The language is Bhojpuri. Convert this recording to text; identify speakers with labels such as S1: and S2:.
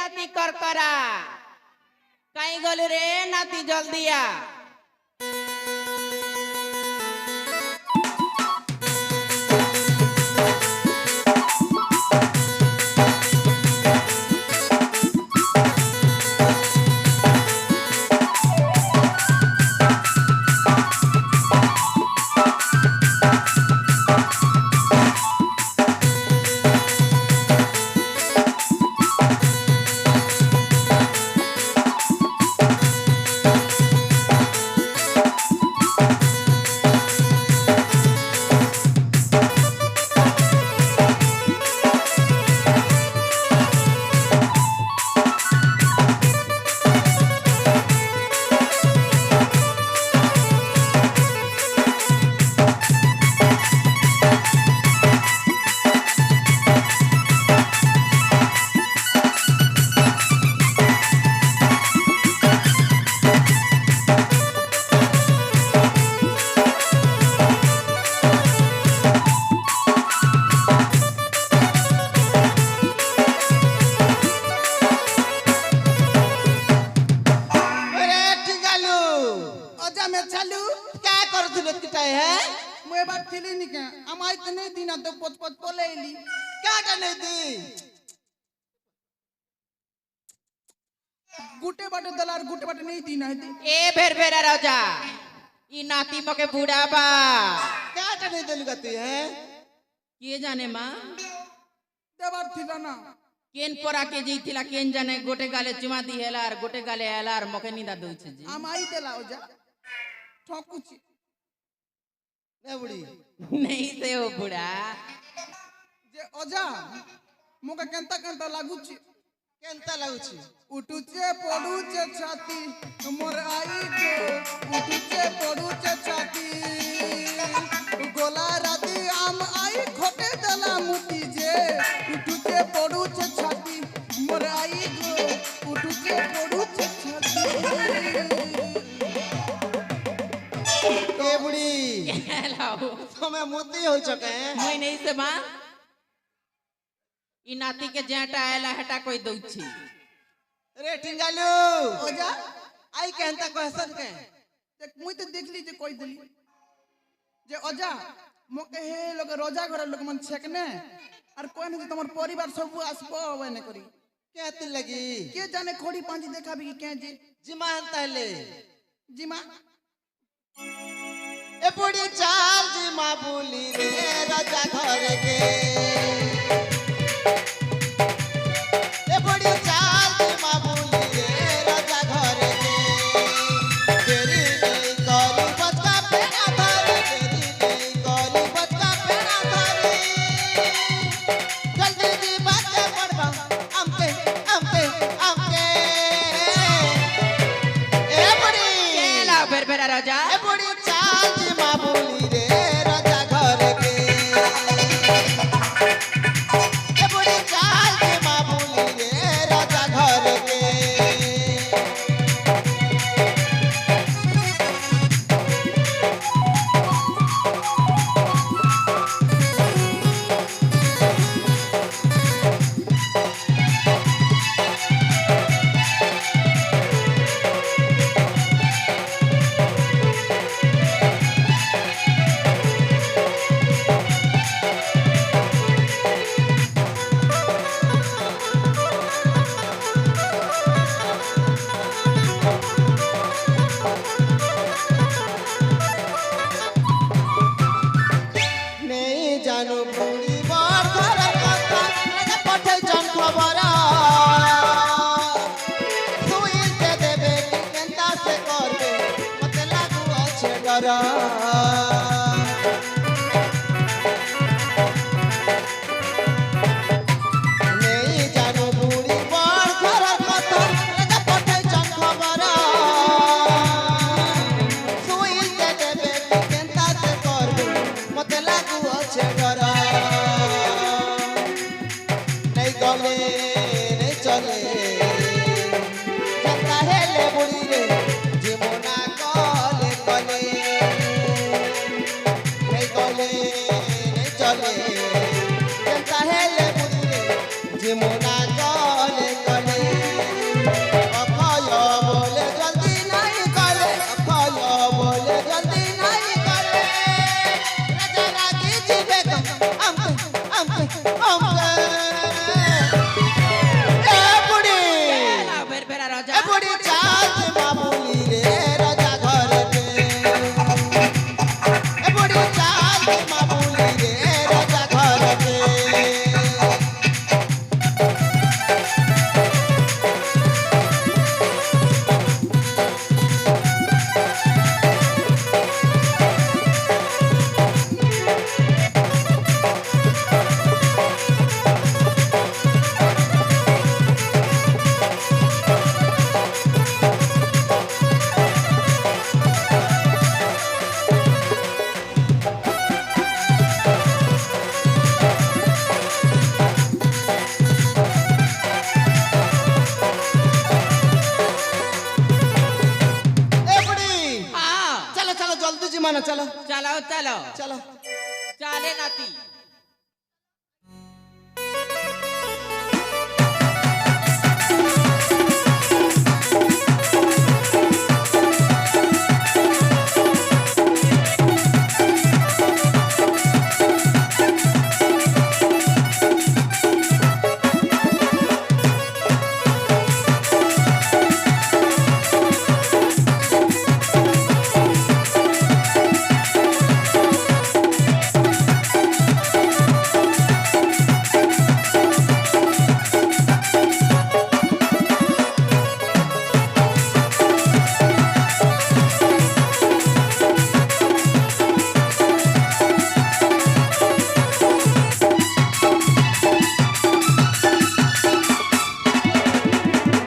S1: नाती करकरा कहीं गलू रे नाती जल्दी आ
S2: गुटे बाटे दलार गुटे बाटे नहीं दी ना दी
S1: ए भेर भेरा राजा ई नाती मके बूढ़ा बा
S3: क्या नहीं दिल गती है
S1: के जाने मां
S2: देवर थिला ना
S1: केन परा के जी थिला केन जाने गोटे गाले चुमा दी हेलार गोटे गाले हेलार मके निदा दोछ जी
S2: आमाई देला ओजा ठकुची
S3: ने बुढ़ी
S1: नहीं से ओ बूढ़ा
S2: जे ओजा मोके केंता केंता लागुची
S3: केंता लागुची
S2: उठुचे पडुचे छाती मोर आई गो उठुचे पडुचे छाती गोला राती आम आई खोटे दला मुती जे उठुचे पडुचे छाती मोर आई गो उठुचे पडुचे छाती
S3: ए बुढ़ी
S1: हेलाओ
S3: तुम्हें मोती हो चके
S1: मैं नहीं से मां ई नाती के जेटा आयला हटा कोई दोछि
S3: रे टिंगालू
S2: ओजा
S3: आई कहता क्वेश्चन के
S2: देख मुई तो देख ली जे कोई दिली जे ओजा मोके हे लोग रोजा घर लोग मन छेकने और कोई नहीं तुम्हार परिवार सब आसबो होवे ने करी
S3: क्या तिल लगी
S2: के जाने खोड़ी पांची देखा भी के जे
S3: जिमान तले
S2: जी मां
S3: ए बुढ़ी चाल जी मां बोली रे राजा घर के ए बुढ़ी चाल जी मां बोली रे राजा घर के तेरी नहीं करी बच्चा पेड़ा धरे तेरी नहीं करी बच्चा पेड़ा धरे जल्दी जी बात पड़वा हमके ए बुढ़ी
S1: केला भेर भेरा राजा
S3: ए बुढ़ी चाल जी मां बोली रे राजा घर के ए बुढ़ी चाल जी मां बोली रे राजा घर के नहीं जानो बुढ़ी बार घर कथा राजा पठे जन खबर सुई से देबे कि केंता से करबे मते लागू अच्छे डर नहीं जानो बुढ़ी बार घर कथा राजा पठे जन खबर सुई से देबे कि केंता से करबे मते लागू अच्छे डर नहीं गले नहीं चले जता हेले बुढ़ी रे जीवना कले कले चलो
S1: चाले नाती